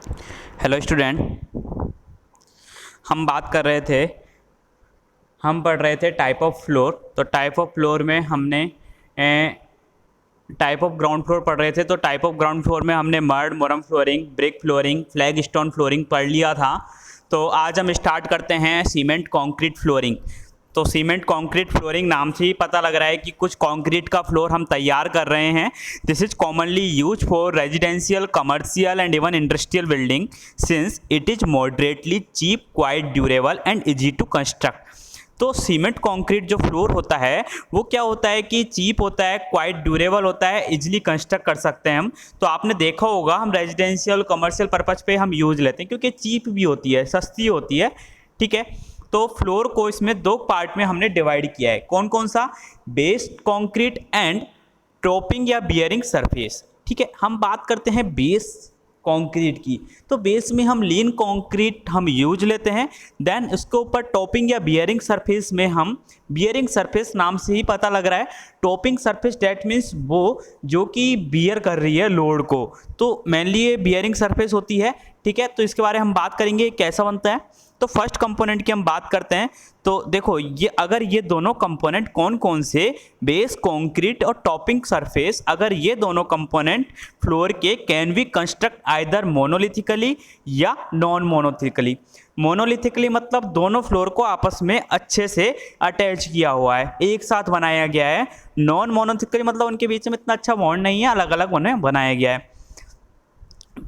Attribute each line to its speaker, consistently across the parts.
Speaker 1: Hello student. हम बात कर रहे थे, हम पढ़ रहे थे टाइप ऑफ फ्लोर। तो टाइप ऑफ फ्लोर में हमने टाइप ऑफ ग्राउंड फ्लोर पढ़ रहे थे। तो टाइप ऑफ ग्राउंड फ्लोर में हमने मर्ड, मोरम flooring, brick flooring, flag stone flooring पढ़ लिया था। तो आज हम स्टार्ट करते हैं सीमेंट कंक्रीट फ्लोरिंग। तो सीमेंट कंक्रीट फ्लोरिंग नाम से ही पता लग रहा है कि कुछ कंक्रीट का फ्लोर हम तैयार कर रहे हैं। This is commonly use for residential, commercial and even industrial building since it is moderately cheap, quite durable and easy to construct. तो सीमेंट कंक्रीट जो फ्लोर होता है वो क्या होता है कि चीप होता है, क्वाइट ड्यूरेबल होता है, इजीली कंस्ट्रक्ट कर सकते हैं हम। तो आपने देखा होगा हम रेजिडेंशियल, कमर्शियल पर्पज पे हम यूज लेते हैं क्योंकि चीप भी होती है, सस्ती होती है। ठीक है। तो फ्लोर को इसमें दो पार्ट में हमने डिवाइड किया है। कौन कौन सा? बेस कंक्रीट एंड टॉपिंग या बियरिंग सरफेस। ठीक है, हम बात करते हैं बेस कंक्रीट की। तो बेस में हम लीन कंक्रीट हम यूज लेते हैं। देन उसके ऊपर टॉपिंग या बियरिंग सरफेस में हम, बियरिंग सरफेस नाम से ही पता लग रहा है, टॉपिंग सरफेस डेट मीन्स वो जो कि बियर कर रही है लोड को। तो मेनली ये बियरिंग सरफेस होती है। ठीक है, तो इसके बारे में हम बात करेंगे कैसा बनता है। तो फर्स्ट कंपोनेंट की हम बात करते हैं। तो देखो ये, अगर ये दोनों कंपोनेंट कौन कौन से, बेस कंक्रीट और टॉपिंग सरफेस, अगर ये दोनों कंपोनेंट फ्लोर के कैन बी कंस्ट्रक्ट आइदर मोनोलिथिकली या नॉन मोनोलिथिकली। मोनोलिथिकली मतलब दोनों फ्लोर को आपस में अच्छे से अटैच किया हुआ है, एक साथ बनाया गया है। नॉन मोनोलिथिकली मतलब उनके बीच में इतना अच्छा बॉन्ड नहीं है, अलग अलग उन्हें बनाया गया है।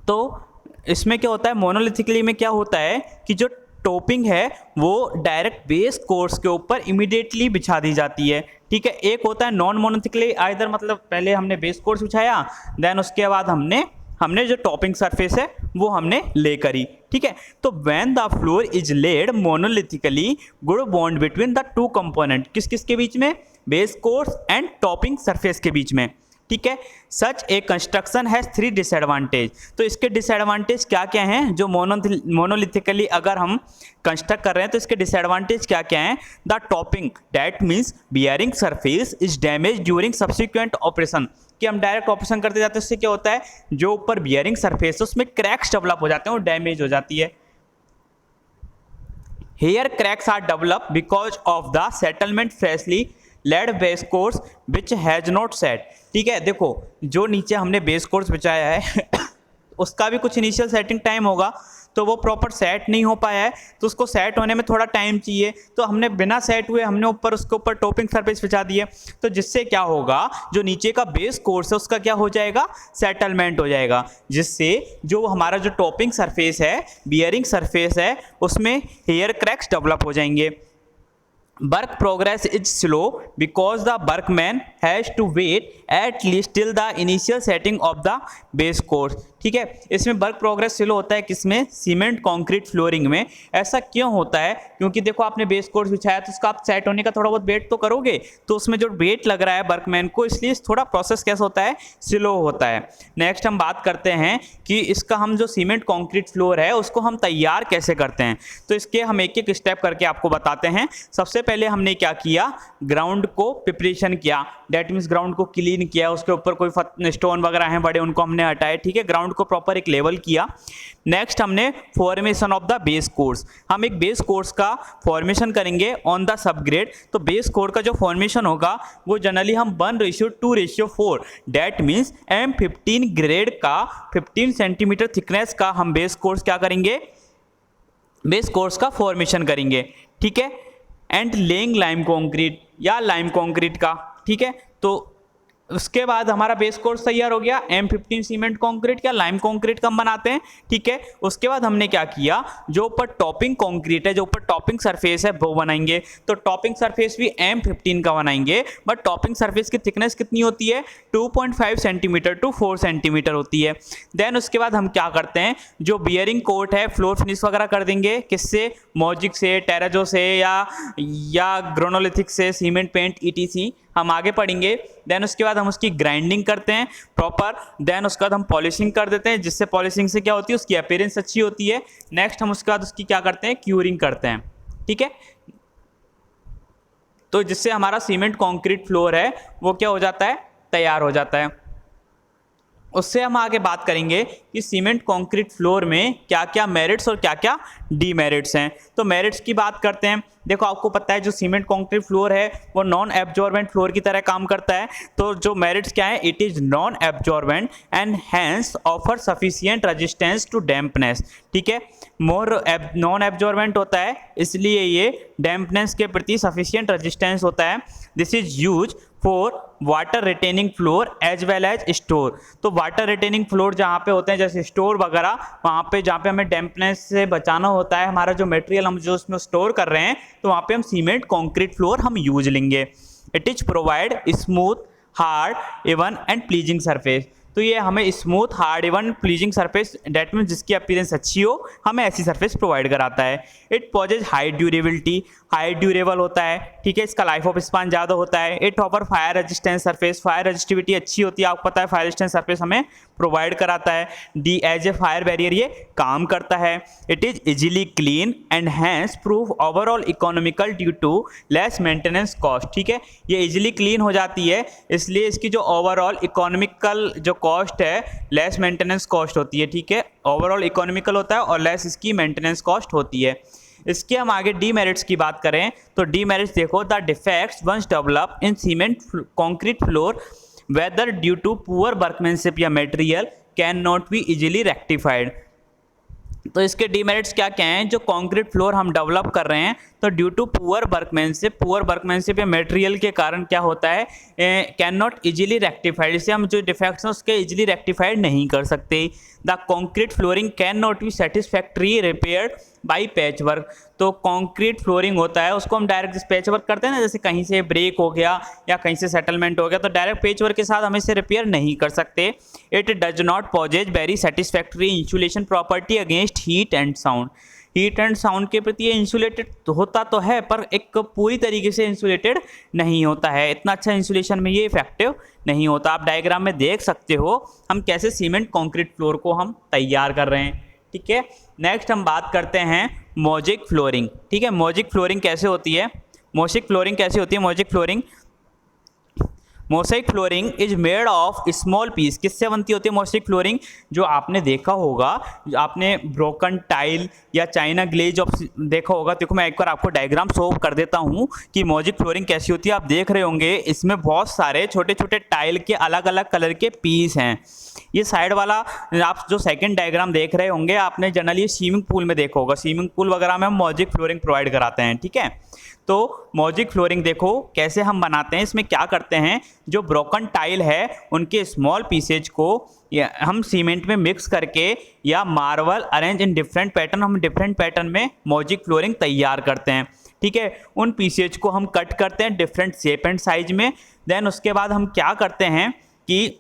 Speaker 1: तो इसमें क्या होता है, मोनोलिथिकली में क्या होता है कि जो टॉपिंग है वो डायरेक्ट बेस कोर्स के ऊपर इमीडिएटली बिछा दी जाती है। ठीक है। एक होता है नॉन मोनोलिथिकली, आइदर मतलब पहले हमने बेस कोर्स बिछाया, देन उसके बाद हमने जो टॉपिंग सरफेस है वो हमने ले करी। ठीक है। तो when the floor is laid monolithically, good bond between the two component, किस किस के बीच में? Base course and topping surface के बीच में। ठीक है। Such a construction has 3 disadvantage. तो इसके डिसएडवांटेज क्या क्या हैं? जो मोनोलिथिकली अगर हम कंस्ट्रक्ट कर रहे हैं तो इसके डिसएडवांटेज क्या क्या हैं? The topping that means bearing surface is damage during subsequent operation. कि हम डायरेक्ट ऑपरेशन करते जाते हैं, उससे क्या होता है, जो ऊपर बियरिंग सरफेस है उसमें क्रैक्स डेवलप हो जाते हैं और डैमेज हो जाती है। Hair cracks are develop because of the settlement freshly laid base course which has not set. ठीक है, देखो जो नीचे हमने बेस कोर्स बिछाया है उसका भी कुछ इनिशियल सेटिंग टाइम होगा, तो वो प्रॉपर सेट नहीं हो पाया है, तो उसको सेट होने में थोड़ा टाइम चाहिए। तो हमने बिना सेट हुए हमने ऊपर उसके ऊपर टॉपिंग सरफेस बिछा दी है, तो जिससे क्या होगा, जो नीचे का बेस कोर्स है उसका क्या हो जाएगा, सेटलमेंट हो जाएगा, जिससे जो हमारा जो टॉपिंग सरफेस है, बियरिंग सरफेस है, उसमें हेयर क्रैक्स डेवलप हो जाएंगे। Work progress is slow because the workman has to wait at least till the initial setting of the base course। ठीक है, इसमें वर्क प्रोग्रेस स्लो होता है, किसमें? सीमेंट कंक्रीट फ्लोरिंग में। ऐसा क्यों होता है? क्योंकि देखो आपने बेस कोर्स बिछाया तो उसका आप सेट होने का थोड़ा बहुत वेट तो करोगे, तो उसमें जो वेट लग रहा है वर्कमैन को, इसलिए थोड़ा प्रोसेस कैसा होता है, स्लो होता है। नेक्स्ट हम बात करते हैं कि इसका हम जो सीमेंट कंक्रीट फ्लोर है उसको हम तैयार कैसे करते हैं। तो इसके हम एक एक स्टेप करके आपको बताते हैं। सबसे पहले हमने क्या किया, ग्राउंड को प्रिपरेशन किया, डेट मीन्स ग्राउंड को क्लीन किया, उसके ऊपर कोई स्टोन वगैरह हैं बड़े उनको हमने हटाए। ठीक है, ग्राउंड को प्रॉपर एक लेवल किया। नेक्स्ट हमने formation of the base course, हम एक बेस कोर्स का फॉर्मेशन करेंगे ऑन द सबग्रेड। तो बेस कोर का जो फॉर्मेशन होगा वो जनरली हम 1:2:4, डेट मीन्स M15 ग्रेड का 15 सेंटीमीटर थिकनेस का हम बेस कोर्स क्या करेंगे, बेस कोर्स का फॉर्मेशन करेंगे। ठीक है। एंड लेइंग लाइम कंक्रीट या लाइम कंक्रीट का। ठीक है, तो उसके बाद हमारा बेस कोर्स तैयार हो गया। M15 सीमेंट कंक्रीट या लाइम कंक्रीट का हम बनाते हैं। ठीक है, उसके बाद हमने क्या किया, जो ऊपर टॉपिंग कंक्रीट है, जो ऊपर टॉपिंग सरफेस है वो बनाएंगे। तो टॉपिंग सरफेस भी M15 का बनाएंगे, बट टॉपिंग सरफेस की थिकनेस कितनी होती है, 2.5 सेंटीमीटर टू 4 सेंटीमीटर होती है। देन उसके बाद हम क्या करते हैं, जो बियरिंग कोट है फ्लोर फिनिश वगैरह कर देंगे, किससे, मॉजिक से, टेराजो से या ग्रोनोलिथिक से, सीमेंट पेंट ETC हम आगे पढ़ेंगे। देन उसके बाद हम उसकी ग्राइंडिंग करते हैं प्रॉपर। देन उसके बाद हम पॉलिशिंग कर देते हैं, जिससे पॉलिशिंग से क्या होती है, उसकी अपीयरेंस अच्छी होती है। नेक्स्ट हम उसके बाद उसकी क्या करते हैं, क्यूरिंग करते हैं। ठीक है, तो जिससे हमारा सीमेंट कंक्रीट फ्लोर है वो क्या हो जाता है, तैयार हो जाता है। उससे हम आगे बात करेंगे कि सीमेंट कंक्रीट फ्लोर में क्या क्या मेरिट्स और क्या क्या डीमेरिट्स हैं। तो मेरिट्स की बात करते हैं। देखो आपको पता है जो सीमेंट कंक्रीट फ्लोर है वो नॉन एब्जॉर्बेंट फ्लोर की तरह काम करता है। तो जो मेरिट्स क्या है, it is non absorbent and hence offer sufficient resistance to dampness. ठीक है, मोर नॉन एब्जॉर्बेंट होता है इसलिए ये डैम्पनेस के प्रति सफिशिएंट रेजिस्टेंस होता है। This is use for water retaining floor as well as store. तो वाटर रिटेनिंग फ्लोर जहाँ पे होते हैं जैसे स्टोर वगैरह, वहाँ पे जहाँ पे हमें डैम्पनेस से बचाना होता है हमारा जो मटेरियल हम जो उसमें स्टोर कर रहे हैं, तो वहाँ पे हम सीमेंट कंक्रीट फ्लोर हम यूज लेंगे। It is provide smooth hard even and pleasing surface. तो ये हमें smooth hard even pleasing surface, that mean जिसकी अपीयरेंस अच्छी हो, हमें ऐसी सरफेस प्रोवाइड कराता है। It possess high durability, high durable होता है। ठीक है, इसका लाइफ ऑफ स्पान ज़्यादा होता है। It offer fire resistance surface, fire resistivity अच्छी होती है, आपको पता है फायर रेजिस्टेंस सरफेस हमें प्रोवाइड कराता है। डी एज ए फायर बैरियर ये काम करता है। It is easily clean and hence prove overall economical due to less maintenance cost. ठीक है, ये इजीली क्लीन हो जाती है इसलिए इसकी जो ओवरऑल इकोनॉमिकल जो कॉस्ट है, लेस मेंटेनेंस कॉस्ट होती है। ठीक है, ओवरऑल इकोनॉमिकल होता है और लेस इसकी मेंटेनेंस कॉस्ट होती है। इसके हम आगे डीमेरिट्स की बात करें तो डीमेरिट्स देखो, the defects once develop in cement concrete floor whether due to poor workmanship या material can not be easily rectified. तो इसके डीमेरिट्स क्या क्या हैं, जो कंक्रीट फ्लोर हम डेवलप कर रहे हैं तो ड्यू टू पुअर वर्कमैनशिप या मटेरियल के कारण क्या होता है, कैन नॉट इजीली रेक्टिफाइड, इसे हम जो डिफेक्ट्स हैं उसके इजीली रेक्टिफाइड नहीं कर सकते। The concrete flooring can not B satisfactory repaired by patch work. तो कंक्रीट फ्लोरिंग होता है उसको हम डायरेक्ट पैच वर्क करते हैं ना, जैसे कहीं से ब्रेक हो गया या कहीं से सेटलमेंट हो गया तो डायरेक्ट पैच वर्क के साथ हम इसे रिपेयर नहीं कर सकते। It does not possess very satisfactory insulation property against heat and sound. Heat and sound के प्रति ये इंसुलेटेड होता तो है पर एक पूरी तरीके से इंसुलेटेड नहीं होता है, इतना अच्छा इंसुलेशन में ये इफेक्टिव नहीं होता। आप डायग्राम में देख सकते हो हम कैसे सीमेंट कंक्रीट फ्लोर को हम तैयार कर रहे हैं। ठीक है, नेक्स्ट हम बात करते हैं मोज़ेक फ्लोरिंग। ठीक है, मोज़ेक फ्लोरिंग कैसे होती है, mosaic flooring is made of small piece. किससे बनती होती है मोज़ेक फ्लोरिंग, जो आपने देखा होगा, आपने ब्रोकन टाइल या चाइना ग्लेज देखा होगा। देखो मैं एक बार आपको डायग्राम शो कर देता हूँ कि मोज़ेक फ्लोरिंग कैसी होती है। आप देख रहे होंगे इसमें बहुत सारे छोटे छोटे टाइल के अलग अलग कलर के पीस हैं। ये साइड वाला आप जो सेकंड डायग्राम देख रहे होंगे आपने जनरली स्विमिंग पूल में देखा होगा, स्विमिंग पूल वगैरह में हम मोज़ेक फ्लोरिंग प्रोवाइड कराते हैं। ठीक है, तो मोज़ेक फ्लोरिंग देखो कैसे हम बनाते हैं। इसमें क्या करते हैं, जो ब्रोकन टाइल है उनके स्मॉल पीसेज को हम सीमेंट में मिक्स करके या marble arrange in different pattern, हम डिफरेंट पैटर्न में मोज़ेक फ्लोरिंग तैयार करते हैं। ठीक है, उन पीसेज को हम कट करते हैं डिफरेंट शेप एंड साइज में। देन उसके बाद हम क्या करते हैं कि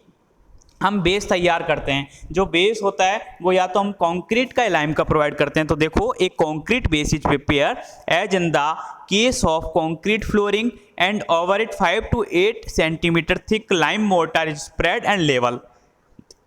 Speaker 1: हम बेस तैयार करते हैं। जो बेस होता है वो या तो हम कंक्रीट का लाइम का प्रोवाइड करते हैं। तो देखो एक concrete base is prepare as in the case of concrete flooring and over it 5 to 8 centimetre thick lime mortar is spread and level.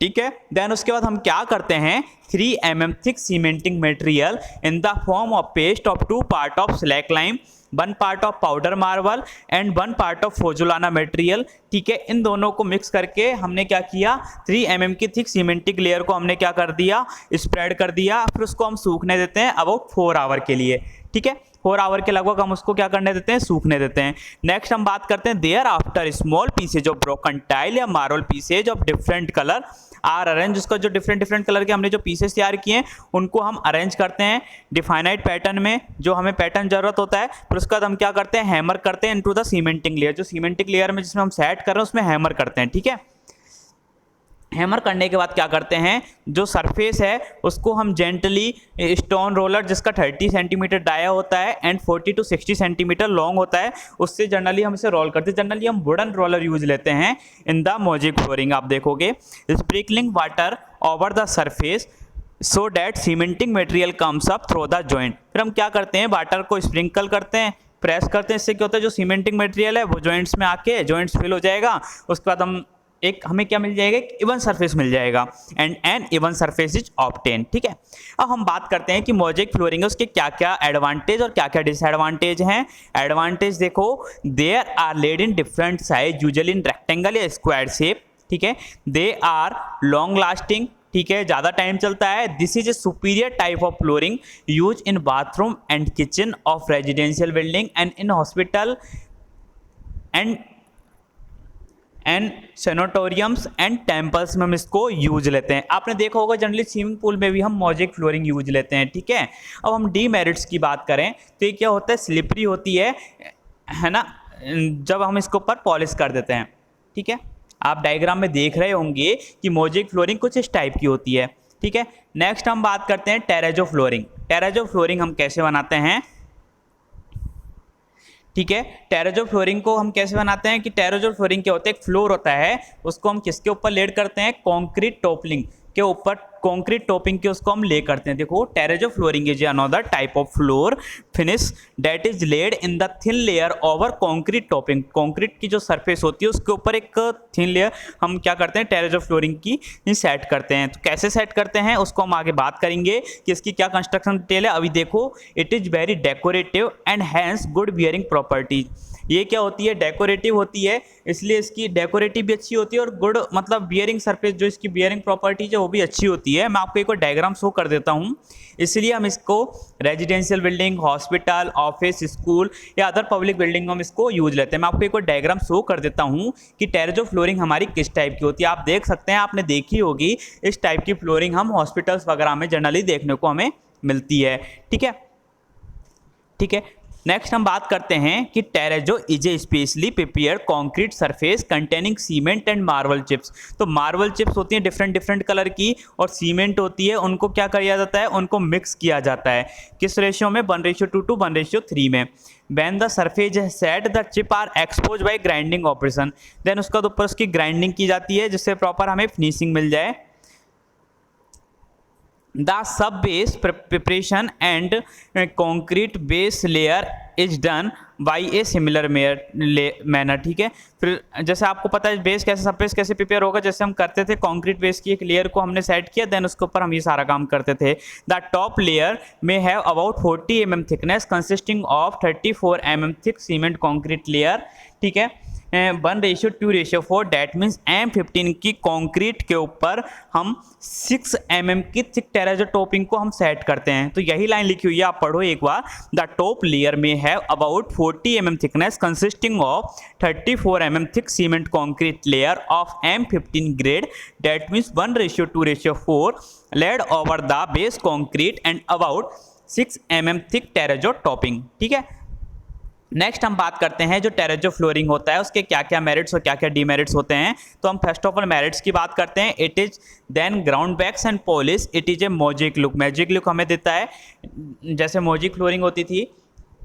Speaker 1: ठीक है, देन उसके बाद हम क्या करते हैं, 3 mm thick cementing material in the form of paste of 2 part of slaked lime, 1 part of powder marble and 1 part of pozzolana material. ठीक है, इन दोनों को मिक्स करके हमने क्या किया, 3 mm की थिक सीमेंटिक लेयर को हमने क्या कर दिया, स्प्रेड कर दिया। फिर उसको हम सूखने देते हैं अबाउट 4 आवर के लिए। ठीक है, 4 आवर के लगभग हम उसको क्या करने देते हैं, सूखने देते हैं। नेक्स्ट हम बात करते हैं thereafter small pieces of broken tile या marble pieces of different colour are arrange. उसका जो डिफरेंट कलर के हमने जो पीसेस तैयार किए हैं उनको हम अरेंज करते हैं डिफाइनाइट पैटर्न में, जो हमें पैटर्न जरूरत होता है। फिर उसके बाद हम क्या करते हैं, हैमर करते हैं इनटू द सीमेंटिंग लेयर। जो सीमेंटिंग लेयर में जिसमें हम सेट कर रहे हैं उसमें हैमर करते हैं। ठीक है, हैमर करने के बाद क्या करते हैं, जो सरफेस है उसको हम जेंटली स्टोन रोलर जिसका 30 सेंटीमीटर डाया होता है एंड 40 to 60 सेंटीमीटर लॉन्ग होता है, उससे जनरली हम इसे रोल करते हैं। जनरली हम वुडन रोलर यूज लेते हैं इन द मोज़ेक फ्लोरिंग। आप देखोगे sprinkling water over the surface so that cementing material comes up through the joint. फिर हम क्या करते हैं, वाटर को स्प्रिंकल करते हैं, प्रेस करते हैं। इससे क्या होता है, जो सीमेंटिंग मटेरियल है वो जॉइंट्स में आके जॉइंट्स फिल हो जाएगा। उसके बाद हमें क्या मिल जाएगा, इवन सरफेस मिल जाएगा and an even surface is obtain. ठीक है, अब हम बात करते हैं कि मोज़ेक फ्लोरिंग है उसके क्या क्या एडवांटेज और क्या क्या डिसएडवांटेज हैं। एडवांटेज देखो, there are laid in different size usually in rectangle या स्क्वायर शेप। ठीक है। दे आर लॉन्ग लास्टिंग, ठीक है, ज़्यादा टाइम चलता है। This is a superior type of flooring use in bathroom and kitchen of residential building and in hospital and sanatoriums and temples में हम इसको यूज लेते हैं। आपने देखा होगा जनरली स्विमिंग पूल में भी हम मोजेक फ्लोरिंग यूज लेते हैं, ठीक है। अब हम डीमेरिट्स की बात करें तो ये क्या होता है, स्लिपरी होती है ना, जब हम इसके ऊपर पॉलिश कर देते हैं, ठीक है। आप डायग्राम में देख रहे होंगे कि मोजेक फ्लोरिंग कुछ इस टाइप की होती है, ठीक है। नेक्स्ट हम बात करते हैं टेरेजो फ्लोरिंग। टेरेजो फ्लोरिंग हम कैसे बनाते हैं, ठीक है। टेरेजो फ्लोरिंग को हम कैसे बनाते हैं कि टेरेजो फ्लोरिंग क्या होता है, एक फ्लोर होता है, उसको हम किसके ऊपर लेड करते हैं, कंक्रीट टॉपलिंग के ऊपर, कंक्रीट टॉपिंग के उसको हम ले करते हैं। देखो terrazzo flooring is another type of floor finish that is laid in the thin layer over concrete topping. Concrete की जो सरफेस होती है उसके ऊपर एक थिन लेयर हम क्या करते हैं, टेरेजो फ्लोरिंग की सेट करते हैं। तो कैसे सेट करते हैं उसको हम आगे बात करेंगे कि इसकी क्या कंस्ट्रक्शन डिटेल है। अभी देखो, it is very decorative and hence good bearing properties. ये क्या होती है, डेकोरेटिव होती है, इसलिए इसकी डेकोरेटिव भी अच्छी होती है और गुड मतलब बियरिंग सरफेस, जो इसकी बियरिंग प्रॉपर्टीज है वो भी अच्छी होती है। मैं आपको एक और डायग्राम शो कर देता हूँ। इसलिए हम इसको residential building, hospital, office, school या अदर पब्लिक बिल्डिंग में हम इसको यूज लेते हैं। मैं आपको एक और डायग्राम शो कर देता हूँ कि टेरेजो फ्लोरिंग हमारी किस टाइप की होती है। आप देख सकते हैं, आपने देखी होगी, इस टाइप की फ्लोरिंग हम हॉस्पिटल्स वगैरह में जनरली देखने को हमें मिलती है, ठीक है, ठीक है। नेक्स्ट हम बात करते हैं कि terrazzo is a specially prepare concrete surface containing cement and marble chips. तो मार्बल चिप्स होती हैं डिफरेंट डिफरेंट कलर की और सीमेंट होती है, उनको क्या किया जाता है, उनको मिक्स किया जाता है। किस रेशियो में, 1:2 to 1:3 में। When the surface set the chip are expose by grinding operation, then उसका ऊपर उसकी ग्राइंडिंग की जाती है जिससे प्रॉपर हमें फिनिशिंग मिल जाए। The sub base preparation and concrete base layer is done by a similar manner, ठीक है। फिर जैसे आपको पता है बेस कैसे, सब बेस कैसे प्रिपेयर होगा, जैसे हम करते थे कंक्रीट बेस की एक लेयर को हमने सेट किया, देन उसके ऊपर हम ये सारा काम करते थे। द टॉप लेयर में have about 40 mm thickness consisting of 34 mm thick cement concrete layer, ठीक है। 1:2:4 डैट मीन्स M15 की कंक्रीट के ऊपर हम 6 mm की थिक टेरेजो टॉपिंग को हम सेट करते हैं। तो यही लाइन लिखी हुई है, आप पढ़ो एक बार। द टॉप लेयर में है about 40 mm thickness consisting of 34 mm thick cement concrete layer of M15 grade that means 1:2:4 laid over the base concrete and about 6 mm thick terrazzo topping, ठीक है। नेक्स्ट हम बात करते हैं जो टेरेजो फ्लोरिंग होता है उसके क्या क्या मेरिट्स और क्या क्या डीमेरिट्स होते हैं। तो हम फर्स्ट ऑफ ऑल मेरिट्स की बात करते हैं। It is then ground backs and polish, it is a mosaic look. Magic look हमें देता है जैसे मोजेक फ्लोरिंग होती थी,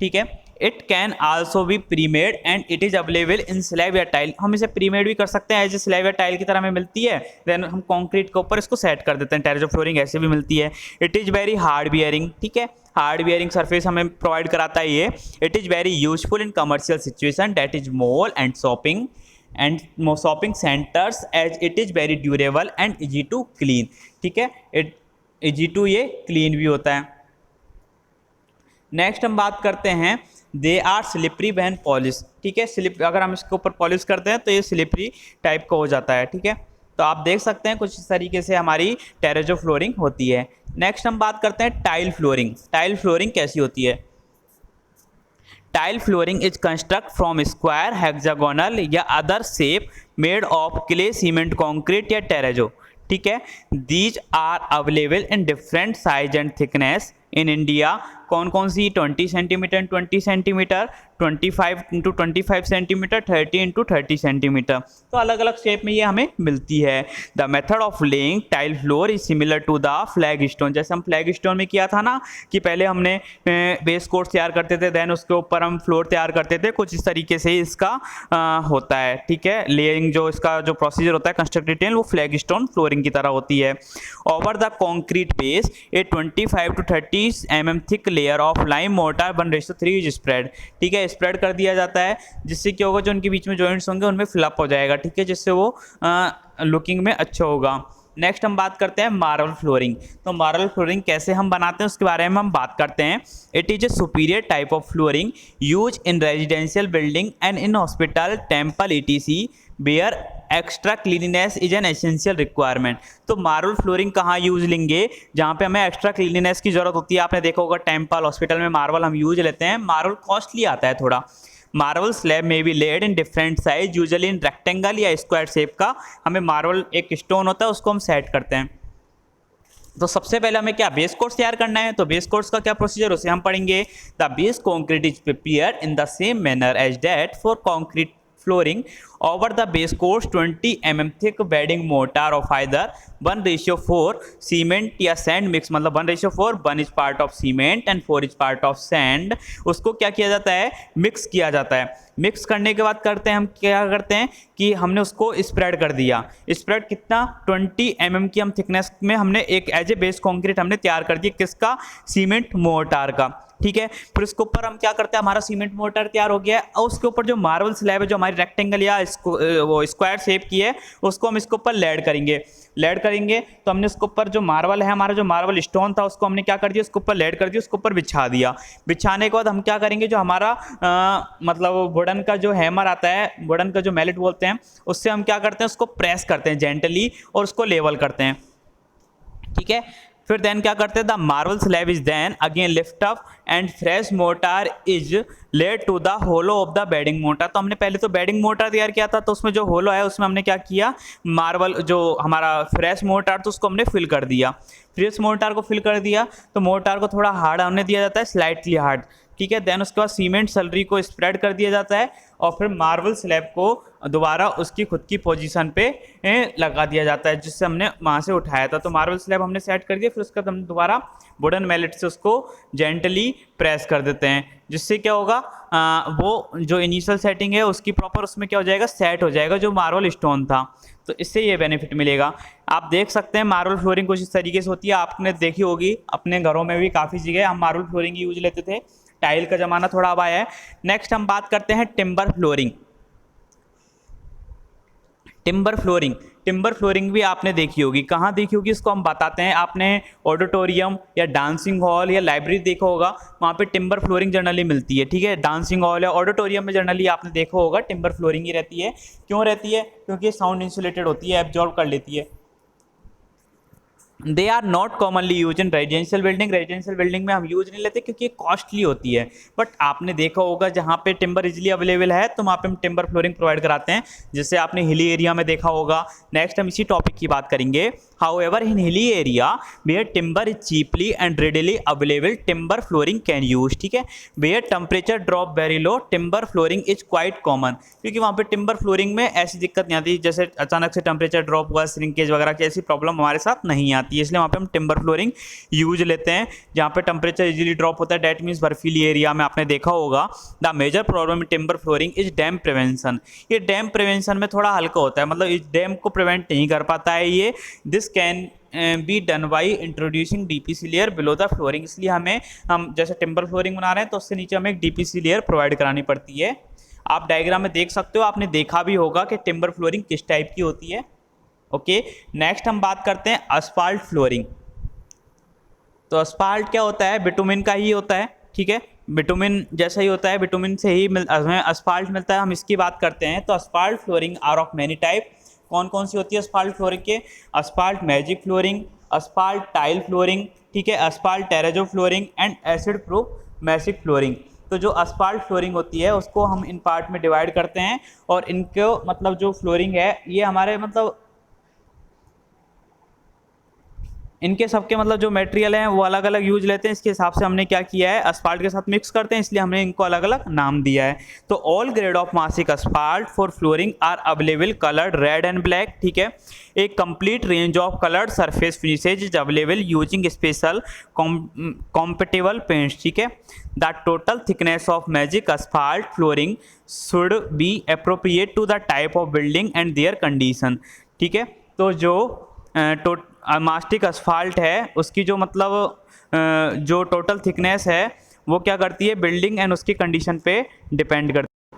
Speaker 1: ठीक है। It can also be premade and it is available in slab या टाइल। हम इसे प्रीमेड भी कर सकते हैं, एज ए स्लैब या टाइल की तरह हमें मिलती है, देन हम कंक्रीट के ऊपर इसको सेट कर देते हैं। टेरेजो फ्लोरिंग ऐसे भी मिलती है। It is very hard bearing, ठीक है, हार्ड बियरिंग सरफेस हमें प्रोवाइड कराता है ये। It is very useful in commercial situation that is mall and shopping centres as it is very durable and easy to clean, ठीक है। It easy to ये clean भी होता है। नेक्स्ट हम बात करते हैं they are slippery when polish, ठीक है। स्लिप अगर हम इसके ऊपर पॉलिश करते हैं तो ये स्लिपरी टाइप का हो जाता है, ठीक है। तो आप देख सकते हैं कुछ इस तरीके से हमारी टेरेजो फ्लोरिंग होती है। नेक्स्ट हम बात करते हैं टाइल फ्लोरिंग। टाइल फ्लोरिंग कैसी होती है? Tile flooring is construct from square, hexagonal या other shape made of clay, cement, concrete या टेरेजो, ठीक है। These are available in different size and thickness in India. कौन कौन सी? 20 centimetre and 20 centimetre, 25 × 25 centimetre, 30 × 30 centimetre. तो अलग अलग शेप में ये हमें मिलती है। The method of laying tile floor is similar to the flag stone. जैसे हम फ्लैग स्टोन में किया था ना कि पहले हमने बेस कोर्स तैयार करते थे, देन उसके ऊपर हम फ्लोर तैयार करते थे, कुछ इस तरीके से इसका होता है, ठीक है। लेइंग जो इसका जो प्रोसीजर होता है कंस्ट्रक्ट डिटेल, वो फ्लैग स्टोन फ्लोरिंग की तरह होती है। Over the concrete base A 25 to 30 mm thick layer of lime mortar 1:3 is spread, ठीक है। स्प्रेड कर दिया जाता है जिससे क्या होगा, जो उनके बीच में जॉइंट्स होंगे उनमें फिलअप हो जाएगा, ठीक है, जिससे वो लुकिंग में अच्छा होगा। नेक्स्ट हम बात करते हैं मार्बल फ्लोरिंग। तो मार्बल फ्लोरिंग कैसे हम बनाते हैं उसके बारे में हम बात करते हैं। It is a superior type of flooring use in residential building and in hospital, temple, etc where extra cleanliness is an essential requirement. तो मार्बल फ्लोरिंग कहाँ यूज लेंगे, जहाँ पे हमें एक्स्ट्रा क्लीनिनेस की जरूरत होती है। आपने देखा होगा टेम्पल हॉस्पिटल में मार्बल हम यूज लेते हैं, मार्बल कॉस्टली आता है थोड़ा। मार्बल स्लैब में भी laid in different size, usually in rectangle या स्क्वायर शेप का हमें मार्बल एक स्टोन होता है उसको हम सेट करते हैं। तो सबसे पहले हमें क्या बेस कोर्स तैयार करना है, तो बेस कोर्स का क्या प्रोसीजर उसे हम पढ़ेंगे। The base concrete is prepared in the same manner as that for concrete flooring over the base course 20 mm thick bedding mortar of either 1:4 cement या सैंड मिक्स, मतलब 1:4 1 is part of cement and 4 is part of sand. उसको क्या किया जाता है, mix किया जाता है। मिक्स करने के बाद करते हैं हम क्या करते हैं कि हमने उसको स्प्रेड कर दिया। स्प्रेड कितना 20 mm की हम थिकनेस में हमने एक एज ए बेस कॉन्क्रीट हमने तैयार कर दिया, किसका, सीमेंट मोर्टार का। ठीक है, फिर उसके ऊपर हम क्या करते हैं, हमारा सीमेंट मोर्टार तैयार हो गया है और उसके ऊपर जो मार्बल स्लैब है जो हमारी रेक्टेंगल या वो स्क्वायर शेप की है उसको हम इसके ऊपर लेड करेंगे। लेड करेंगे तो हमने उसके ऊपर जो मार्बल है, हमारा जो मार्बल स्टोन था उसको हमने क्या कर दिया, उसके ऊपर लेड कर दिया, उसके ऊपर बिछा दिया। बिछाने के बाद हम क्या करेंगे, जो हमारा मतलब वुडन का जो हैमर आता है, वुडन का जो मैलेट बोलते हैं, उससे हम क्या करते हैं, उसको प्रेस करते हैं जेंटली और उसको लेवल करते हैं। ठीक है, फिर देन क्या करते हैं, the marble slab is then again lift up and fresh mortar is laid to the hollow of the bedding mortar. तो हमने पहले तो बेडिंग मोर्टार तैयार किया था, तो उसमें जो होलो है उसमें हमने क्या किया, मार्बल जो हमारा फ्रेश मोर्टार तो उसको हमने फिल कर दिया। फ्रेश मोर्टार को फिल कर दिया तो मोर्टार को थोड़ा हार्ड होने दिया जाता है, स्लाइटली हार्ड। ठीक है, देन उसके बाद सीमेंट सलरी को स्प्रेड कर दिया जाता है और फिर मार्बल स्लैब को दोबारा उसकी खुद की पोजीशन पे लगा दिया जाता है जिससे हमने वहाँ से उठाया था। तो मार्बल स्लैब हमने सेट कर दिया, फिर उसके बाद हम दोबारा वुडन मैलेट से उसको जेंटली प्रेस कर देते हैं, जिससे क्या होगा, वो जो इनिशियल सेटिंग है उसकी प्रॉपर उसमें क्या हो जाएगा, सेट हो जाएगा जो मार्बल स्टोन था। तो इससे ये बेनिफिट मिलेगा। आप देख सकते हैं मार्बल फ्लोरिंग कुछ इस तरीके से होती है, आपने देखी होगी अपने घरों में भी काफ़ी जगह हम मार्बल फ्लोरिंग यूज लेते थे, टाइल का ज़माना थोड़ा अब आया है। नेक्स्ट हम बात करते हैं timber flooring. Timber flooring, timber flooring भी आपने देखी होगी, कहाँ देखी होगी इसको हम बताते हैं। आपने ऑडिटोरियम या डांसिंग हॉल या लाइब्रेरी देखा होगा, वहाँ पे टिम्बर फ्लोरिंग जनरली मिलती है। ठीक है, डांसिंग हॉल या ऑडिटोरियम में जनरली आपने देखा होगा टिम्बर फ्लोरिंग ही रहती है। क्यों रहती है, क्योंकि साउंड इंसुलेटेड होती है, एब्जॉर्ब कर लेती है। They are not commonly use in residential building. Residential building में हम यूज नहीं लेते क्योंकि कॉस्टली होती है, बट आपने देखा होगा जहाँ पे टिम्बर इजीली अवेलेबल है तो वहाँ पे हम टिम्बर फ्लोरिंग प्रोवाइड कराते हैं, जैसे आपने हिली एरिया में देखा होगा। नेक्स्ट हम इसी टॉपिक की बात करेंगे। However in hilly area where timber is cheaply and readily available timber flooring can use. ठीक है, where temperature drop very low timber flooring is quite common, क्योंकि वहाँ पे टिम्बर फ्लोरिंग में ऐसी दिक्कत नहीं आती, जैसे अचानक से टेम्परेचर ड्रॉप हुआ, श्रिंकेज वगैरह की ऐसी प्रॉब्लम हमारे साथ नहीं आती है, इसलिए वहाँ पे हम टिम्बर फ्लोरिंग यूज लेते हैं। जहाँ पे टेम्परेचर इजीली ड्रॉप होता है, डेट मीन्स बर्फीली एरिया में आपने देखा होगा। The major problem in timber flooring is damp prevention. ये डैम प्रिवेंशन में थोड़ा हल्का होता है, मतलब इस डैम को प्रिवेंट नहीं कर पाता है ये। This can be done by introducing DPC layer below the flooring. इसलिए हम जैसे टिम्बर फ्लोरिंग बना रहे हैं तो उससे नीचे हमें एक डीपीसी लेयर प्रोवाइड करानी पड़ती है। आप डायग्राम में देख सकते हो, आपने देखा भी होगा कि टिम्बर फ्लोरिंग किस टाइप की होती है। ओके, नेक्स्ट हम बात करते हैं असफाल्ट फ्लोरिंग। तो असफाल्ट क्या होता है, बिटुमिन का ही होता है। ठीक है, बिटुमिन जैसा ही होता है, बिटुमिन से ही हमें असफाल्ट मिलता है। हम इसकी बात करते हैं। तो asphalt flooring are of many type. कौन कौन सी होती है असफाल्ट फ्लोरिंग के, asphalt magic flooring, asphalt tile flooring, ठीक है, asphalt terrazzo flooring and acid proof mastic flooring. तो जो असफाल्ट फ्लोरिंग होती है उसको हम इन पार्ट में डिवाइड करते हैं और इनको मतलब जो फ्लोरिंग है ये हमारे मतलब इनके सबके मतलब जो मटेरियल हैं वो अलग अलग यूज लेते हैं। इसके हिसाब से हमने क्या किया है, असफाल्ट के साथ मिक्स करते हैं, इसलिए हमने इनको अलग अलग नाम दिया है। तो all grade of mastic asphalt for flooring are available coloured red and black. ठीक है, एक complete range of coloured surface finishes is available using special compatible paints. ठीक है, the total thickness of mastic asphalt flooring should be appropriate to the type of building and their condition. ठीक है, तो जो mastic asphalt है उसकी जो मतलब जो टोटल थिकनेस है वो क्या करती है, बिल्डिंग एंड उसकी कंडीशन पे डिपेंड करती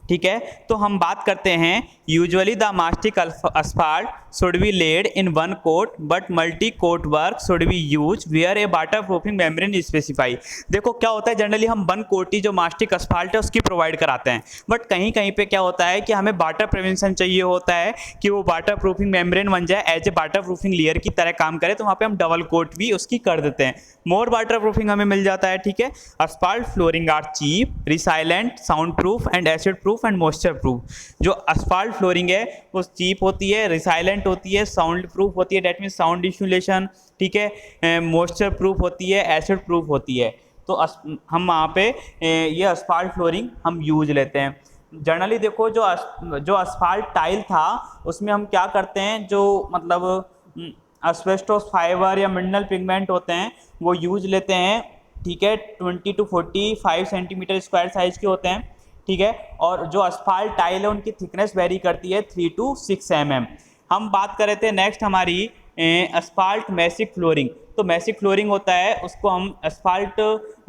Speaker 1: है। ठीक है। तो हम बात करते हैं usually the mastic asphalt should be laid in one coat but multi coat work should be used where a waterproofing membrane is specified। देखो क्या होता है, जनरली हम वन कोटी जो मास्टिक asphalt है उसकी प्रोवाइड कराते हैं, बट कहीं कहीं पे क्या होता है कि हमें वाटर प्रिवेंशन चाहिए होता है कि वो वाटर प्रूफिंग मेम्ब्रेन बन जाए, as a water proofing layer की तरह काम करे, तो वहाँ पे हम डबल कोट भी उसकी कर देते हैं, मोर वाटर प्रूफिंग हमें मिल जाता है। ठीक है। asphalt flooring are cheap, resilient, sound proof and acid proof and moisture proof. जो asphalt फ्लोरिंग है वो चीप होती है, रिसाइलेंट होती है, साउंड प्रूफ होती है, डेट मीन साउंड इंसुलेशन, ठीक है, मॉइस्चर प्रूफ होती है, एसिड प्रूफ होती है। तो हम वहाँ पे ये asphalt फ्लोरिंग हम यूज लेते हैं। जनरली देखो जो asphalt टाइल था उसमें हम क्या करते हैं, जो मतलब asbestos फाइबर या मिनरल पिगमेंट होते हैं वो यूज लेते हैं। ठीक है। 20 to 45 सेंटीमीटर स्क्वायर साइज के होते हैं। ठीक है। और जो asphalt टाइल है उनकी थिकनेस वेरी करती है 3 to 6 mm। हम बात कर रहे थे नेक्स्ट हमारी asphalt मैसिक फ्लोरिंग। तो मैसिक फ्लोरिंग होता है उसको हम asphalt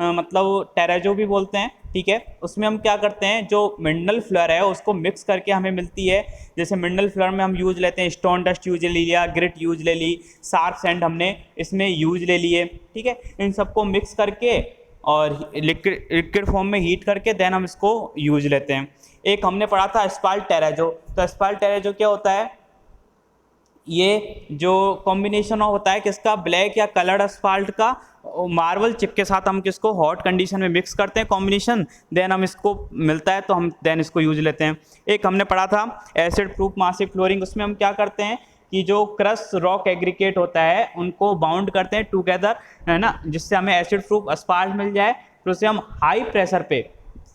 Speaker 1: मतलब टेराजो भी बोलते हैं। ठीक है। उसमें हम क्या करते हैं, जो मिनरल फ्लोर है उसको मिक्स करके हमें मिलती है। जैसे मिनरल फ्लोर में हम यूज लेते हैं स्टोन डस्ट यूज ले लिया, ग्रिट यूज ले ली, शार्प सैंड हमने इसमें यूज ले लिए। ठीक है। इन सबको मिक्स करके और लिक्विड फॉर्म में हीट करके देन हम इसको यूज लेते हैं। एक हमने पढ़ा था asphalt टेराजो। तो asphalt टेराजो क्या होता है, ये जो कॉम्बिनेशन होता है किसका, ब्लैक या कलर्ड asphalt का मार्बल चिप के साथ हम किसको हॉट कंडीशन में मिक्स करते हैं कॉम्बिनेशन, देन हम इसको मिलता है तो हम देन इसको यूज लेते हैं। एक हमने पढ़ा था एसिड प्रूफ मासिक फ्लोरिंग। उसमें हम क्या करते हैं कि जो क्रश रॉक एग्रीगेट होता है उनको बाउंड करते हैं टुगेदर, है ना, जिससे हमें एसिड प्रूफ asphalt मिल जाए। तो उसे हम हाई प्रेशर पे,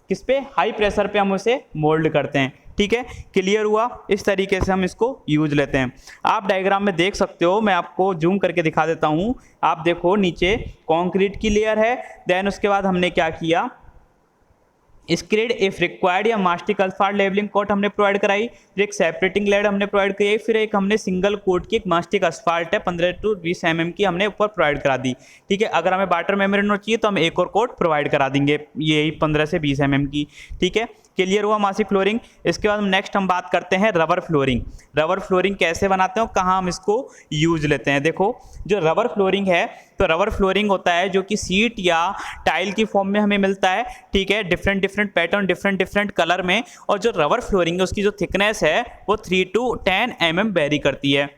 Speaker 1: किस पे, हाई प्रेशर पे हम उसे मोल्ड करते हैं। ठीक है। क्लियर हुआ। इस तरीके से हम इसको यूज लेते हैं। आप डायग्राम में देख सकते हो, मैं आपको जूम करके दिखा देता हूँ। आप देखो नीचे कंक्रीट की लेयर है, देन उसके बाद हमने क्या किया, स्क्रीड इफ रिक्वायर्ड या मास्टिक asphalt लेवलिंग कोट हमने प्रोवाइड कराई, फिर एक सेपरेटिंग लेयर हमने प्रोवाइड कराई, फिर एक हमने सिंगल कोट की एक मास्टिक asphalt है 15 to 20 mm की हमने ऊपर प्रोवाइड करा दी। ठीक है। अगर हमें वाटर मेम्ब्रेन चाहिए तो हम एक और कोट प्रोवाइड करा देंगे, यही 15 से 20 mm की। ठीक है। क्लियर हुआ मासिक फ्लोरिंग। इसके बाद नेक्स्ट हम बात करते हैं रबर फ्लोरिंग। रबर फ्लोरिंग कैसे बनाते हैं, कहाँ हम इसको यूज लेते हैं। देखो जो रबर फ्लोरिंग है, तो रबर फ्लोरिंग होता है जो कि सीट या टाइल की फॉर्म में हमें मिलता है। ठीक है। Different different pattern, different different colour में। और जो रबर फ्लोरिंग है उसकी जो थिकनेस है वो 3 to 10 mm वेरी करती है।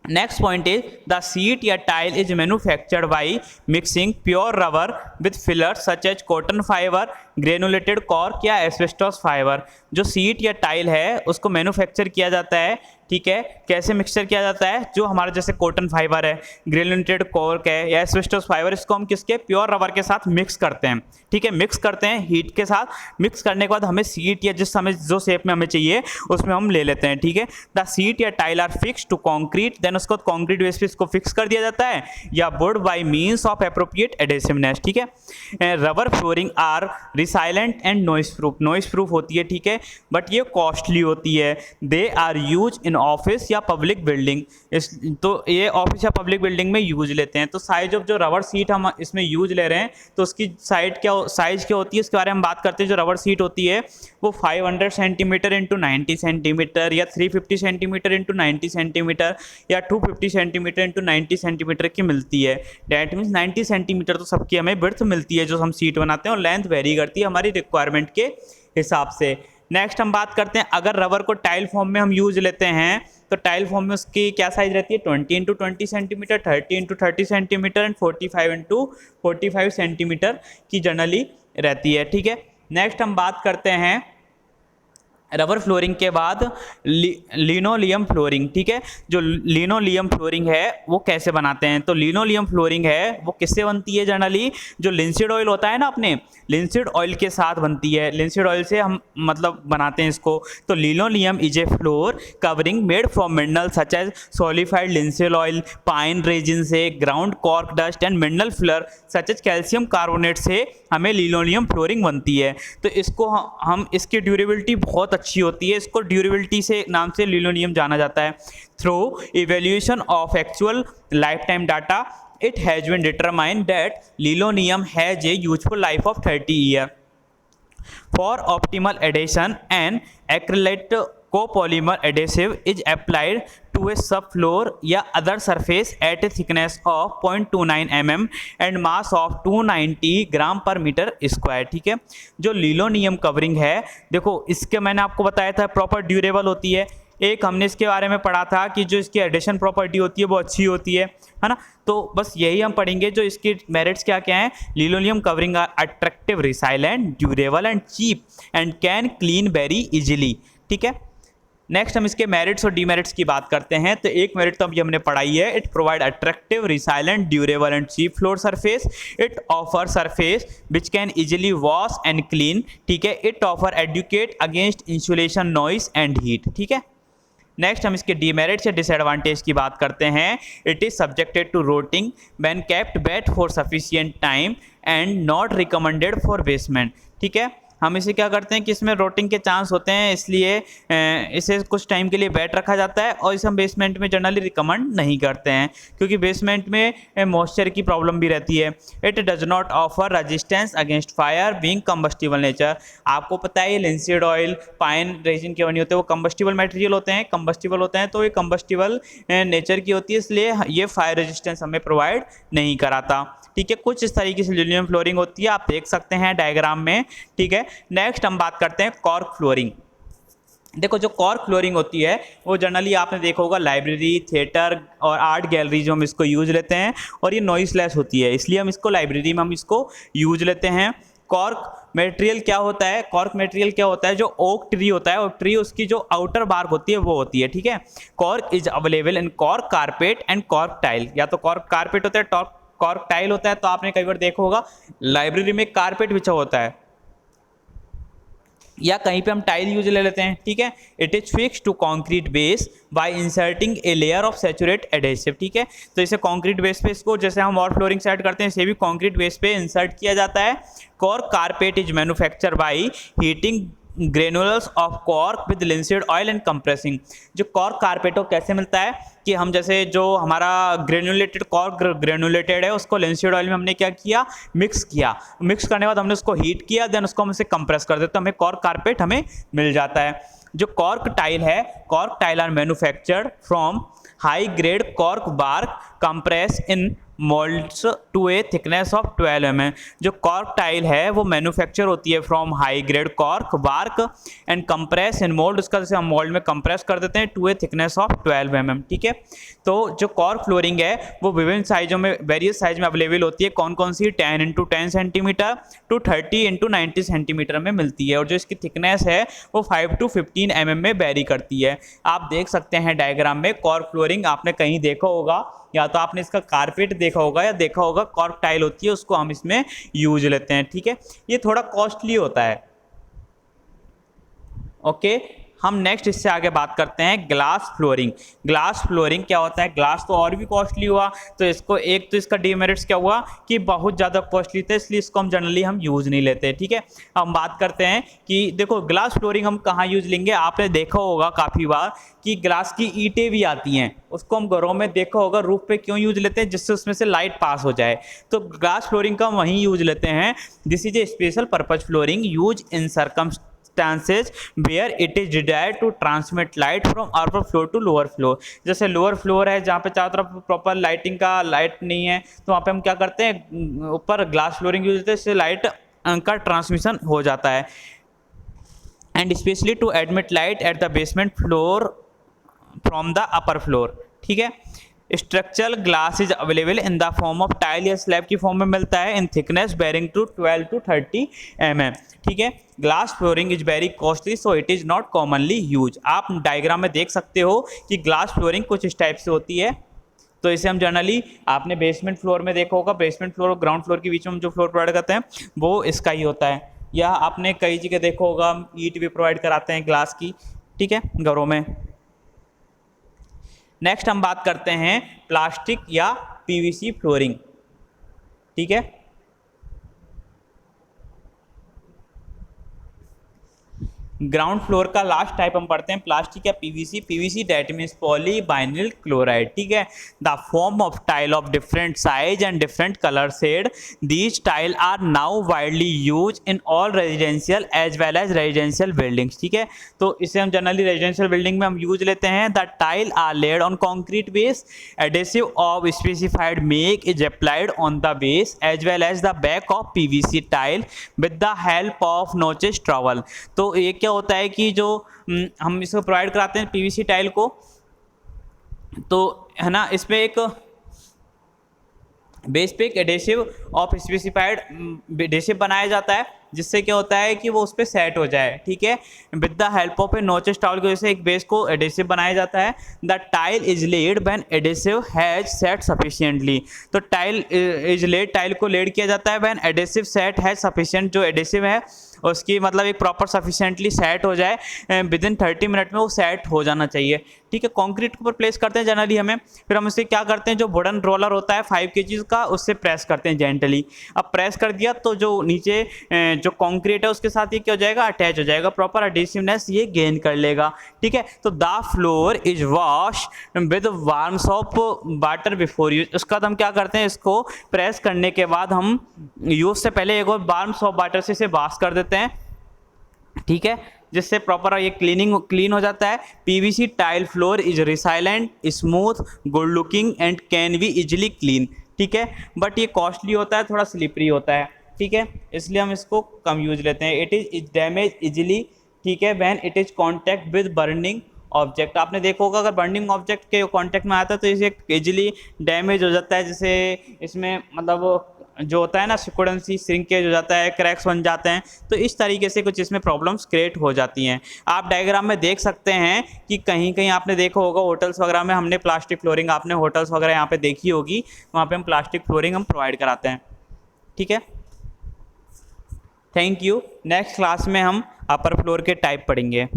Speaker 1: Next point is the sheet या tile is manufactured by mixing pure rubber with filler such as cotton fibre, granulated cork या एस्बेस्टोस फाइबर। जो सीट या टाइल है उसको मैन्युफैक्चर किया जाता है। ठीक है। कैसे मिक्सचर किया जाता है, जो हमारा जैसे कॉटन फाइबर है, ग्रेनुलेटेड कॉर्क है या एस्बेस्टोस फाइबर, इसको हम किसके, प्योर रबर के साथ मिक्स करते हैं। ठीक है। मिक्स करते हैं हीट के साथ। मिक्स करने के बाद हमें सीट या जिस हमें जो शेप में हमें चाहिए उसमें हम ले लेते हैं। ठीक है। द सीट या tile are fix to concrete, then उसको कॉन्क्रीट बेस पे इसको फिक्स कर दिया जाता है या wood by means of appropriate adhesiveness. ठीक है। Rubber flooring are resilient and noise proof. Noise proof होती है। ठीक है। बट ये कॉस्टली होती है। They are use in office या पब्लिक बिल्डिंग। तो ये ऑफिस या पब्लिक बिल्डिंग में यूज लेते हैं। तो साइज ऑफ जो रबर सीट हम इसमें यूज ले रहे हैं तो उसकी साइज क्या होती है इसके बारे में हम बात करते हैं। जो रबर सीट होती है वो 500 सेंटीमीटर इंटू 90 सेंटीमीटर या 350 सेंटीमीटर इंटू 90 सेंटीमीटर या 250 सेंटीमीटर इंटू 90 सेंटीमीटर की मिलती है। डैट मीन्स 90 सेंटीमीटर तो सबकी हमें बर्थ मिलती है जो हम सीट बनाते हैं, और लेंथ वेरी करती है हमारी रिक्वायरमेंट के हिसाब से। नेक्स्ट हम बात करते हैं, अगर रबर को टाइल फॉर्म में हम यूज लेते हैं तो टाइल फॉर्म में उसकी क्या साइज रहती है, 20 into 20 centimetre, 30 into 30 centimetre and 45 into 45 centimetre की जनरली रहती है। ठीक है। नेक्स्ट हम बात करते हैं रबर फ्लोरिंग के बाद लिनोलियम फ्लोरिंग। ठीक है। जो लिनोलियम फ्लोरिंग है वो कैसे बनाते हैं, तो लिनोलियम फ्लोरिंग है वो किससे बनती है, जनरली जो लिंसीड ऑयल होता है ना, अपने लिंसीड ऑयल के साथ बनती है। लिंसीड ऑयल से हम मतलब बनाते हैं इसको। तो linoleum is a floor covering made from mineral such as solidified linseed oil, pine resin से, ground cork dust and mineral filler such as calcium carbonate से हमें लिनोलियम फ्लोरिंग बनती है। तो इसको हम इसकी ड्यूरेबिलिटी बहुत अच्छी होती है। इसको ड्यूरेबिलिटी से नाम से लिनोलियम जाना जाता है। Through evaluation of actual life time data it has been determined that linoleum has a useful life of 30 years। For optimal adhesion, an acrylate copolymer adhesive is applied to a subfloor या other surface at a thickness of 0.29 mm and mass of 290 ग्राम पर metre square. ठीक है, जो लिलोनियम covering है, देखो इसके मैंने आपको बताया था प्रॉपर ड्यूरेबल होती है। एक हमने इसके बारे में पढ़ा था कि जो इसकी एडिशन प्रॉपर्टी होती है वो अच्छी होती है ना। तो बस यही हम पढ़ेंगे, जो इसकी मेरिट्स क्या क्या हैं। Linoleum covering are attractive, resilient, durable and cheap and can clean very easily. ठीक है, नेक्स्ट हम इसके मेरिट्स और डीमेरिट्स की बात करते हैं। तो एक मेरिट तो अभी हमने पढ़ाई है, it provide attractive, resilient, durable and cheap floor surface. It offer surface which can easily wash and clean. ठीक है, it offer adequate against insulation, noise and heat. ठीक है, नेक्स्ट हम इसके डीमेरिट्स या डिसएडवांटेज की बात करते हैं। It is subjected to rotting when kept wet for sufficient time and not recommended for basement. ठीक है, हम इसे क्या करते हैं कि इसमें रोटिंग के चांस होते हैं, इसलिए इसे कुछ टाइम के लिए वेट रखा जाता है और इसे हम बेसमेंट में जनरली रिकमेंड नहीं करते हैं, क्योंकि बेसमेंट में मॉइस्चर की प्रॉब्लम भी रहती है। It does not offer resistance against fire being combustible nature. आपको पता है ये लिंसीड ऑयल, पाइन रेजिन के बने होते हैं, वो कंबस्टिबल मटेरियल होते हैं, कंबस्टिबल होते हैं, तो ये कंबस्टिबल नेचर की होती है, इसलिए ये फायर रेजिस्टेंस हमें प्रोवाइड नहीं कराता। ठीक है, कुछ इस तरीके से लिनोलियम फ्लोरिंग होती है, आप देख सकते हैं डायग्राम में। ठीक है, नेक्स्ट हम बात करते हैं कॉर्क फ्लोरिंग। देखो जो कॉर्क फ्लोरिंग होती है वो जनरली आपने देखा होगा लाइब्रेरी, थिएटर और आर्ट गैलरी जो हम इसको यूज लेते हैं, और ये नॉइसलेस होती है, इसलिए हम इसको लाइब्रेरी में हम इसको यूज लेते हैं। कॉर्क मटेरियल क्या होता है, कॉर्क मटेरियल क्या होता है, जो ओक ट्री होता है, ओक ट्री उसकी जो आउटर बार्क होती है वो होती है। ठीक है, cork is available in cork carpet and cork tile. या तो कॉर्क कारपेट होता है, कॉर्क टाइल होता है। तो आपने कई बार देखा होगा लाइब्रेरी में कारपेट बिछा होता है, या कहीं पे हम टाइल यूज ले लेते हैं। ठीक है, it is fix to concrete base by inserting a layer of saturate adhesive. ठीक है, तो इसे कंक्रीट बेस पे, इसको जैसे हम और फ्लोरिंग सेट करते हैं इसे भी कंक्रीट बेस पे इंसर्ट किया जाता है। Cork carpet is manufacture by heating granulars of cork with linseed oil and compressing. जो कॉर्क कारपेट हो कैसे मिलता है कि हम जैसे जो हमारा ग्रेनुलेटेड कॉर्क ग्रेनुलेटेड है उसको लिंसीड ऑयल में हमने क्या किया, मिक्स किया, मिक्स करने के बाद हमने उसको हीट किया, देन उसको हम इसे कंप्रेस कर देते, तो हमें कॉर्क कारपेट हमें मिल जाता है। जो कॉर्क टाइल है, cork tile are manufactured from high grade cork bark compress in moulds to a thickness of 12 mm। जो कॉर्क टाइल है वो मैन्युफैक्चर होती है from high grade cork bark and compress in mould, उसका जैसे हम mould में कंप्रेस कर देते हैं to a thickness of 12 mm। ठीक है, तो जो कॉर्क फ्लोरिंग है वो विभिन्न साइजों में, वेरियस साइज में अवेलेबल होती है। कौन कौन सी, 10 × 10 सेंटीमीटर टू 30 × 90 सेंटीमीटर में मिलती है, और जो इसकी थिकनेस है वो 5 to 15 mm में वेरी करती है। आप देख सकते हैं डायग्राम में कॉर्क फ्लोरिंग आपने कहीं देखा होगा, या तो आपने इसका कारपेट देखा होगा या देखा होगा कॉर्क टाइल होती है उसको हम इसमें यूज लेते हैं। ठीक है, ये थोड़ा कॉस्टली होता है। ओके, हम नेक्स्ट इससे आगे बात करते हैं ग्लास फ्लोरिंग। ग्लास फ्लोरिंग क्या होता है, ग्लास तो और भी कॉस्टली हुआ, तो इसको एक तो इसका डीमेरिट्स क्या हुआ कि बहुत ज़्यादा कॉस्टली था, इसलिए इसको हम जनरली हम यूज़ नहीं लेते। ठीक है, हम बात करते हैं कि देखो ग्लास फ्लोरिंग हम कहाँ यूज़ लेंगे। आपने देखा होगा काफ़ी बार कि ग्लास की ईंटें भी आती हैं, उसको हम घरों में देखा होगा रूफ पे क्यों यूज लेते हैं, जिससे उसमें से लाइट पास हो जाए। तो ग्लास फ्लोरिंग का हम वहीं यूज लेते हैं। This is A special purpose flooring use in circumstances where it is desired to transmit light from upper floor to lower floor। जैसे लोअर फ्लोर है जहाँ पे चारों तरफ प्रॉपर लाइटिंग का लाइट नहीं है, तो वहाँ पे हम क्या करते हैं, ऊपर ग्लास फ्लोरिंग यूज करते हैं, इससे लाइट का ट्रांसमिशन हो जाता है। And specially to admit light at the basement floor from the upper floor. ठीक है, structural glass is available in the form of tile या स्लैब की फॉर्म में मिलता है, in thickness varying to 12 to 30 mm। ठीक है, glass flooring is very costly so it is not commonly use. आप डायग्राम में देख सकते हो कि ग्लास फ्लोरिंग कुछ इस टाइप से होती है। तो इसे हम जनरली, आपने बेसमेंट फ्लोर में देखा होगा, बेसमेंट फ्लोर और ग्राउंड फ्लोर के बीच में हम जो फ्लोर प्रोवाइड करते हैं वो इसका ही होता है। या आपने कई जगह देखा होगा हम ईंट भी प्रोवाइड कराते हैं ग्लास की। ठीक है, घरों में। नेक्स्ट हम बात करते हैं प्लास्टिक या पीवीसी फ्लोरिंग। ठीक है, ग्राउंड फ्लोर का लास्ट टाइप हम पढ़ते हैं प्लास्टिक या PVC. PVC that means polyvinyl chloride, ठीक है। The form of tile of different size and different colour shade, these tile are now widely use in all residential as well as residential buildings, ठीक है। तो इसे हम generally residential building में हम use लेते हैं। The tile are laid on concrete base, adhesive of specified make is applied on the base as well as the back of PVC tile with the help of notches trowel. तो ये क्या होता है कि जो हम इसको प्रोवाइड कराते हैं पीवीसी टाइल को, तो है ना, इसमें एक बेस पे एक एडेसिव ऑफ स्पेसिफाइड एडेसिव बनाया जाता है, जिससे क्या होता है कि वो उस पर सेट हो जाए, ठीक है। With the help of A notches tile की वजह से एक बेस को एडेसिव बनाया जाता है। The tile is laid when adhesive has set sufficiently. तो टाइल इज लेड, टाइल को लेड किया जाता है when adhesive set has sufficient, जो एडेसिव है उसकी मतलब एक प्रॉपर सफिशिएंटली सेट हो जाए, विद इन 30 मिनट में वो सेट हो जाना चाहिए, ठीक है। कंक्रीट के ऊपर प्लेस करते हैं जनरली हमें, फिर हम उससे क्या करते हैं, जो वुडन रोलर होता है 5 kg का, उससे प्रेस करते हैं जेंटली। अब प्रेस कर दिया तो जो नीचे जो कंक्रीट है उसके साथ ये क्या हो जाएगा, अटैच हो जाएगा, प्रॉपर एडिसिवनेस ये गेन कर लेगा, ठीक है। तो the floor is wash with warm shop water before use. उसका हम क्या करते हैं, इसको प्रेस करने के बाद हम यूज से पहले एक और वार्म सॉप वाटर से इसे वॉश कर देते हैं, ठीक है, जिससे प्रॉपर ये क्लीन हो जाता है। PVC tile floor is resilient, smooth, good looking and can be easily clean, ठीक है। बट ये कॉस्टली होता है, थोड़ा स्लिपरी होता है, ठीक है, इसलिए हम इसको कम यूज लेते हैं। इट इज डैमेज इजिली, ठीक है, when it is contact with burning object. आपने देखा होगा अगर बर्निंग ऑब्जेक्ट के कॉन्टैक्ट में आता है तो इसे इजिली डैमेज हो जाता है, जैसे इसमें मतलब जो होता है ना सिकुड़ेंसी, श्रिंकेज हो जाता है, क्रैक्स बन जाते हैं, तो इस तरीके से कुछ इसमें प्रॉब्लम्स क्रिएट हो जाती हैं। आप डायग्राम में देख सकते हैं कि कहीं कहीं आपने देखा होगा होटल्स वगैरह में हमने प्लास्टिक फ्लोरिंग, आपने होटल्स वगैरह यहाँ पे देखी होगी, वहाँ पे हम प्लास्टिक फ्लोरिंग हम प्रोवाइड कराते हैं, ठीक है। Thank you. नेक्स्ट क्लास में हम अपर फ्लोर के टाइप पढ़ेंगे।